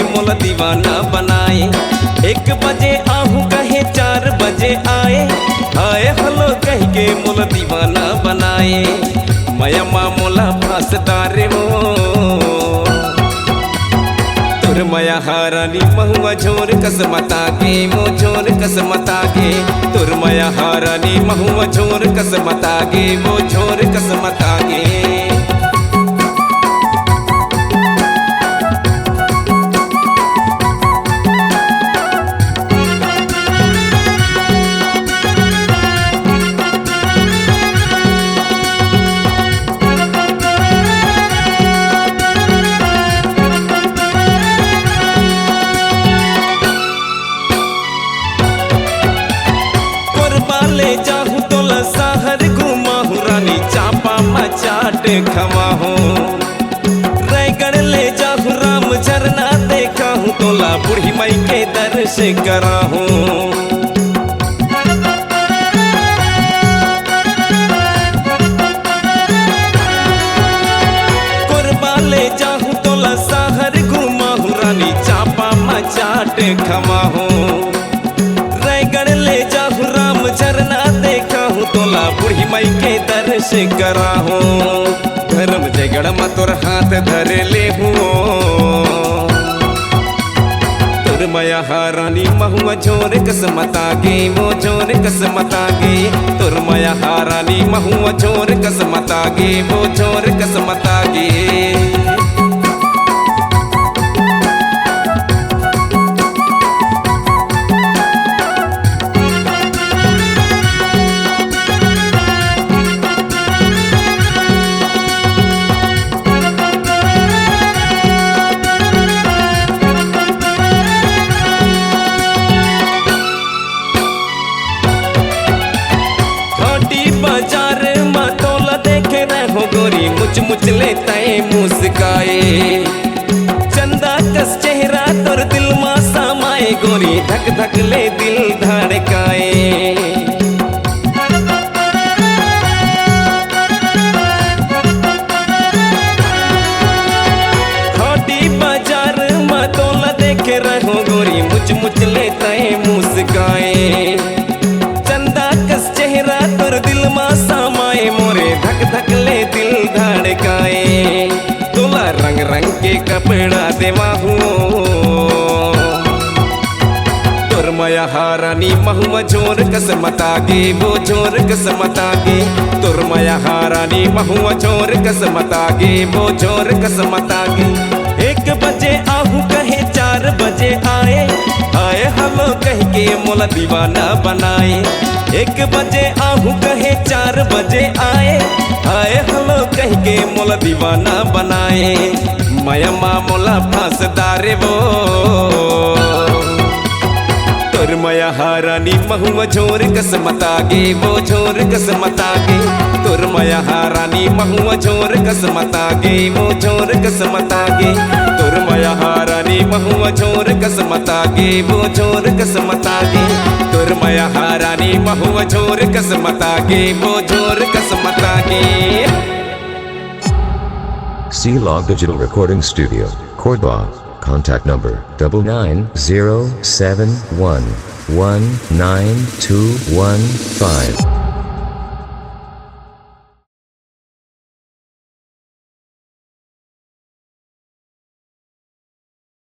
मोला दीवाना बनाए। 1 बजे आहू कहे 4 बजे आए, आए हलो कह के मोला दीवाना बनाए। मया मोला फांसदार वो तुर मया हारानी महुआ झोर कसमता के मो झोर कसमता के। तुर मया हारानी महुआ झोर कसमता के वो झोर कसमता के। ले जाहूँ तोला शहर घुमाहूँ, रानी चापा मचाट खवाहूँ। रायगढ़ ले जाहूँ राम झरना देखाहूँ, तोला बूढ़ी माई के दर्श कराहूँ। कोरबा ले जाहूँ तोला शहर घुमाहूँ, रानी चापा मचाट खवाहूँ। रायगढ़ ले जाहूँ राम झरना देखाहूँ, तोला बूढ़ी माई के दर्श कराहूँ। धर्म जगड़ में तोर हाथ धर ले हूँ, तुर मया हारानी महुआ झोर कसमता गे वो झोर कसमता गे। तुर मया हारानी महुआ झोर कसमता गे वो झोर कसमता गे। बाजार में तोला देखे रहो गोरी मुझ मुझ लेता है मुस्काए। चंदा कस चेहरा तोर दिल में समाए, गोरी धक धक ले दिल धड़काए। हाटी बाजार में तोला देखे रहो गोरी मुझ मुझ लेता है मुस्काए। चंदा कस चेहरा तोर दिल में समाए, मोरे धक धक ले दिल धड़काए। तोला रंग रंग के कपड़ा देवाहूँ, तुर मया हारानी महुआ झोर कसमता गे वो झोर कसमता गे। तुर मया हारानी महुआ झोर कसमता गे वो झोर कसमता गे। 1 बजे आहू कहे 4 बजे आए, आए हलो कह के मोला दीवाना बनाए। 1 बजे आहू कहे 4 बजे आए, आए हलो कह के मोला दीवाना बनाए। मया मोला फांसदार वो तुर मया हारानी महुआ झोर कसमता गे वो झोर कसमता गे। तुर मया हारानी महुआ झोर कसमता गे वो झोर कसमता गे। तुर मया हारानी महुआ झोर कसमता गे वो झोर कसमता गे। तुर मया हारानी महुआ झोर कसमता गे वो झोर कसमता गे। C-Log Digital Recording Studio, Cordoba. Contact number 99071192115.